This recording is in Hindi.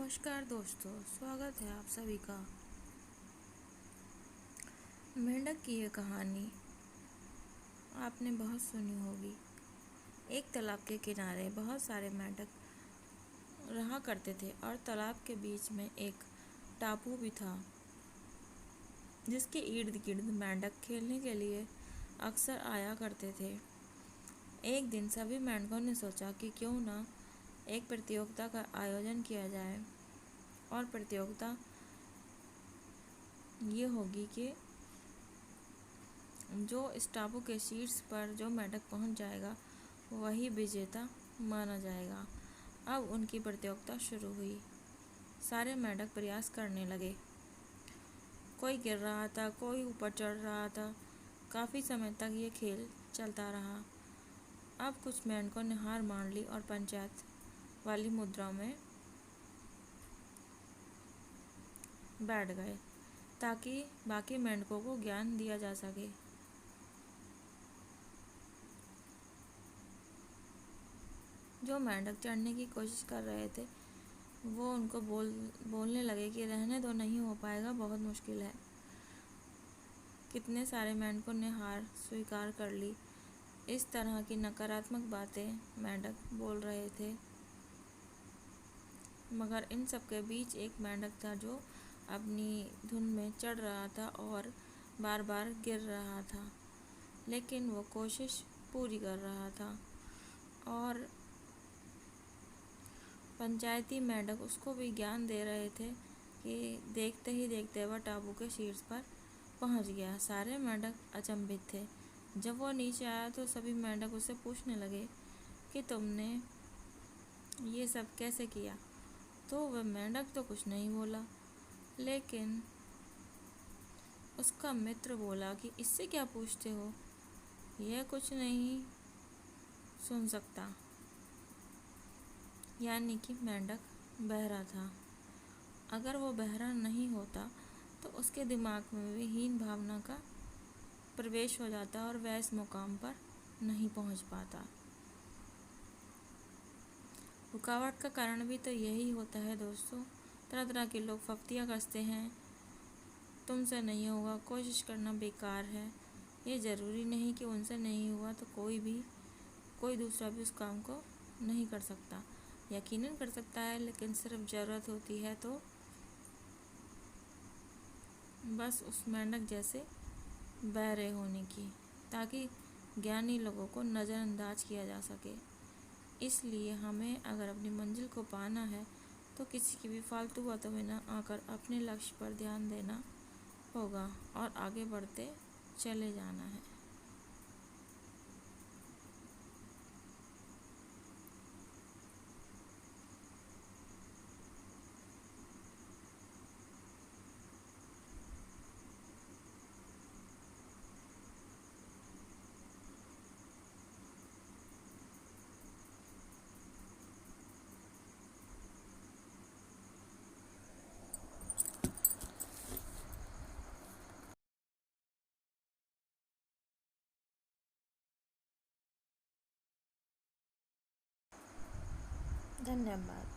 नमस्कार दोस्तों, स्वागत है आप सभी का। मेंढक की ये कहानी आपने बहुत सुनी होगी। एक तालाब के किनारे बहुत सारे मेंढक रहा करते थे और तालाब के बीच में एक टापू भी था जिसके इर्द गिर्द मेंढक खेलने के लिए अक्सर आया करते थे। एक दिन सभी मेंढकों ने सोचा कि क्यों ना एक प्रतियोगिता का आयोजन किया जाए और प्रतियोगिता ये होगी कि जो इस टापू के शीर्ष पर जो मेंढक पहुंच जाएगा वही विजेता माना जाएगा। अब उनकी प्रतियोगिता शुरू हुई। सारे मेंढक प्रयास करने लगे। कोई गिर रहा था, कोई ऊपर चढ़ रहा था। काफ़ी समय तक ये खेल चलता रहा। अब कुछ मेंढकों ने हार मान ली और पंचायत वाली मुद्रा में बैठ गए ताकि बाकी मेंढकों को ज्ञान दिया जा सके। जो मेंढक चढ़ने की कोशिश कर रहे थे वो उनको बोलने लगे कि रहने दो, नहीं हो पाएगा, बहुत मुश्किल है। कितने सारे मेंढकों ने हार स्वीकार कर ली। इस तरह की नकारात्मक बातें मेंढक बोल रहे थे, मगर इन सब के बीच एक मेंढक था जो अपनी धुन में चढ़ रहा था और बार बार गिर रहा था, लेकिन वो कोशिश पूरी कर रहा था और पंचायती मेंढक उसको भी ज्ञान दे रहे थे कि देखते ही देखते वह टापू के शीर्ष पर पहुंच गया। सारे मेंढक अचंभित थे। जब वो नीचे आया तो सभी मेंढक उससे पूछने लगे कि तुमने ये सब कैसे किया। तो वह मेंढक तो कुछ नहीं बोला, लेकिन उसका मित्र बोला कि इससे क्या पूछते हो, यह कुछ नहीं सुन सकता। यानी कि मेंढक बहरा था। अगर वो बहरा नहीं होता तो उसके दिमाग में भी हीन भावना का प्रवेश हो जाता और वह इस मुकाम पर नहीं पहुंच पाता। रुकावट का कारण भी तो यही होता है दोस्तों। तरह तरह के लोग फफ्तियाँ कसते हैं, तुमसे नहीं होगा, कोशिश करना बेकार है। ये ज़रूरी नहीं कि उनसे नहीं हुआ तो कोई दूसरा भी उस काम को नहीं कर सकता। यकीनन कर सकता है, लेकिन सिर्फ ज़रूरत होती है तो बस उस मेंढक जैसे बहरे होने की, ताकि ज्ञानी लोगों को नज़रअंदाज किया जा सके। इसलिए हमें अगर अपनी मंजिल को पाना है तो किसी की भी फालतू बातों में न आकर अपने लक्ष्य पर ध्यान देना होगा और आगे बढ़ते चले जाना है। धन्यवाद।